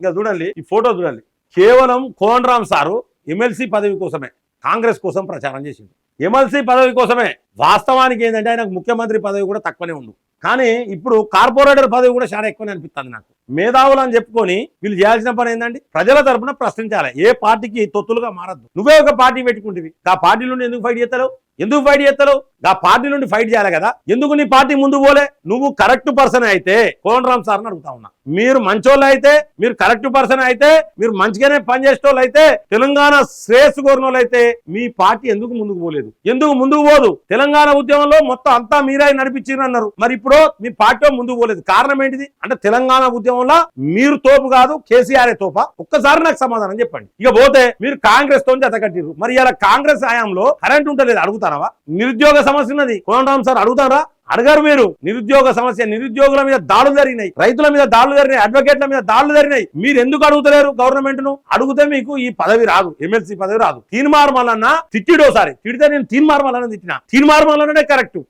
ఇంకా చూడండి ఈ ఫోటో చూడండి. కేవలం కోదండరాం సారు ఎమ్మెల్సీ పదవి కోసమే కాంగ్రెస్ కోసం ప్రచారం చేసింది. ఎమ్మెల్సీ పదవి కోసమే. వాస్తవానికి ఏంటంటే ఆయనకు ముఖ్యమంత్రి పదవి కూడా తక్కువనే ఉండు, కానీ ఇప్పుడు కార్పొరేటర్ పదవి కూడా చాలా ఎక్కువనే అనిపిస్తుంది నాకు. మేధావులు అని చెప్పుకొని వీళ్ళు చేయాల్సిన పని ఏంటంటే ప్రజల తరపున ప్రశ్నించాలి. ఏ పార్టీకి తొత్తులుగా మారద్దు. నువ్వే ఒక పార్టీ పెట్టుకుంటువి, ఆ పార్టీ నుండి ఎందుకు ఫైట్ చేస్తావు? ఆ పార్టీ నుండి ఫైట్ చేయాలి కదా. ఎందుకు నీ పార్టీ ముందు పోలే? నువ్వు కరెక్ట్ పర్సన్ అయితే కోదండరాం సార్ని అడుగుతా ఉన్నా, మీరు మంచోళ్ళు అయితే, మీరు కరెక్ట్ పర్సన్ అయితే, మీరు మంచిగానే పనిచేసేటోళ్ళు అయితే, తెలంగాణ శ్రేయస్సు కోరిన అయితే మీ పార్టీ ఎందుకు ముందుకు పోలేదు? ఎందుకు ముందుకు పోదు? తెలంగాణ ఉద్యమంలో మొత్తం అంతా మీరే నడిపించారు అన్నారు, మరి ఇప్పుడు మీ పార్టీ ముందుకు పోలేదు. కారణం ఏంటిది అంటే తెలంగాణ ఉద్యమంలో మీరు తోపు కాదు, కేసీఆర్ తోపా? ఒక్కసారి నాకు సమాధానం చెప్పండి. ఇక పోతే మీరు కాంగ్రెస్ తో జత కట్టిరు, మరి ఇలా కాంగ్రెస్ హయాంలో కరెంట్ ఉంటలేదు, అడుగుతారా? నిరుద్యోగ సమస్య ఉన్నది, కోదండరాం సార్ అడుగుతారా? అడగారు. మీరు నిరుద్యోగ సమస్య, నిరుద్యోగుల మీద దాడులు జరిగినాయి, రైతుల మీద దాడులు జరిగినాయి, అడ్వకేట్ల మీద దాడులు జరిగినాయి. మీరు ఎందుకు అడుగుతలేరు గవర్నమెంట్ ను? అడిగితే మీకు ఈ పదవి రాదు, ఎమ్మెల్సీ పదవి రాదు. తీన్మార్ మల్లన్న తిట్టిడోసారి, తిడితే నేను తీన్మార్ మల్లన్న తిట్టినా, తీన్మార్ మల్లన్ననే కరెక్ట్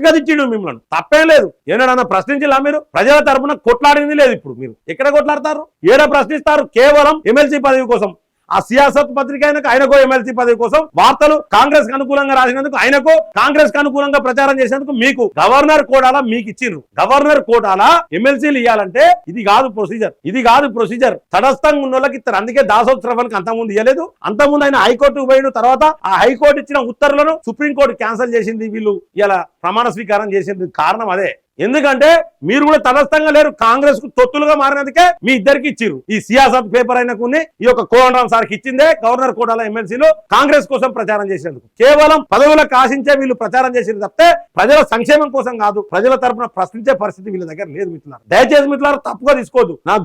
గా తిట్టిడు మిమ్మల్ని, తప్పేం లేదు. ఏనాడన్నా ప్రశ్నించిలా? మీరు ప్రజల తరపున కొట్లాడింది లేదు. ఇప్పుడు మీరు ఎక్కడ కొట్లాడతారు? ఏడా ప్రశ్నిస్తారు? కేవలం ఎమ్మెల్సీ పదవి కోసం. ఆ సియాసత్ పత్రిక ఆయనకో ఎమ్మెల్సీ పదవి కోసం వార్తలు కాంగ్రెస్ కు అనుకూలంగా రాసినందుకు, ఆయనకో కాంగ్రెస్ కు అనుకూలంగా ప్రచారం చేసినందుకు మీకు గవర్నర్ కోటాల మీకు ఇచ్చిండ్రు. గవర్నర్ కోటాల ఎమ్మెల్సీలు ఇవ్వాలంటే ఇది కాదు ప్రొసీజర్. తటస్థంగా ఉన్న వాళ్ళకి ఇస్తారు. అందుకే దాసోత్సవానికి అంతకుముందు ఇవ్వలేదు. అంతకుముందు ఆయన హైకోర్టుకు పోయిన తర్వాత ఆ హైకోర్టు ఇచ్చిన ఉత్తర్వులను సుప్రీంకోర్టు క్యాన్సిల్ చేసింది. వీళ్ళు ఇలా ప్రమాణ స్వీకారం చేసింది. కారణం అదే. ఎందుకంటే మీరు కూడా తటస్థంగా లేరు, కాంగ్రెస్ కు తొత్తులుగా మారినందుకే మీ ఇద్దరికి ఇచ్చిర్రు. ఈ సియాసత్ పేపర్ అయినకు ఈ యొక్క కోదండరాం సార్కి ఇచ్చిందే గవర్నర్ కోటాల ఎమ్మెల్సీలు కాంగ్రెస్ కోసం ప్రచారం చేసేందుకు. కేవలం పదవులకు ఆశించే వీళ్ళు ప్రచారం చేసింది తప్పితే ప్రజల సంక్షేమం కోసం కాదు. ప్రజల తరపున ప్రశ్నించే పరిస్థితి వీళ్ళ దగ్గర లేదు. మిత్రులారా, దయచేసి మిత్రులారా తప్పుగా తీసుకోవద్దు. నా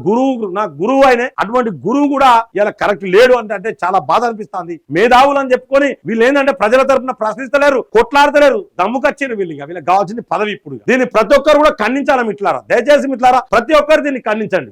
గురువు అయినే అటువంటి గురువు కూడా ఇలా కరెక్ట్ లేడు అంటే చాలా బాధ అనిపిస్తుంది. మేధావులు అని చెప్పుకొని వీళ్ళు ఏంటంటే ప్రజల తరపున ప్రశ్నిస్తలేరు, కొట్లాడతలేరు, దమ్ముకొచ్చారు. వీళ్ళకి కావాల్సింది పదవి. ఇప్పుడు దీన్ని ప్రతి ఒక్కరు కూడా ఖండించాలి మిత్రులారా. దయచేసి మిత్రులారా ప్రతి ఒక్కరు దీన్ని ఖండించండి.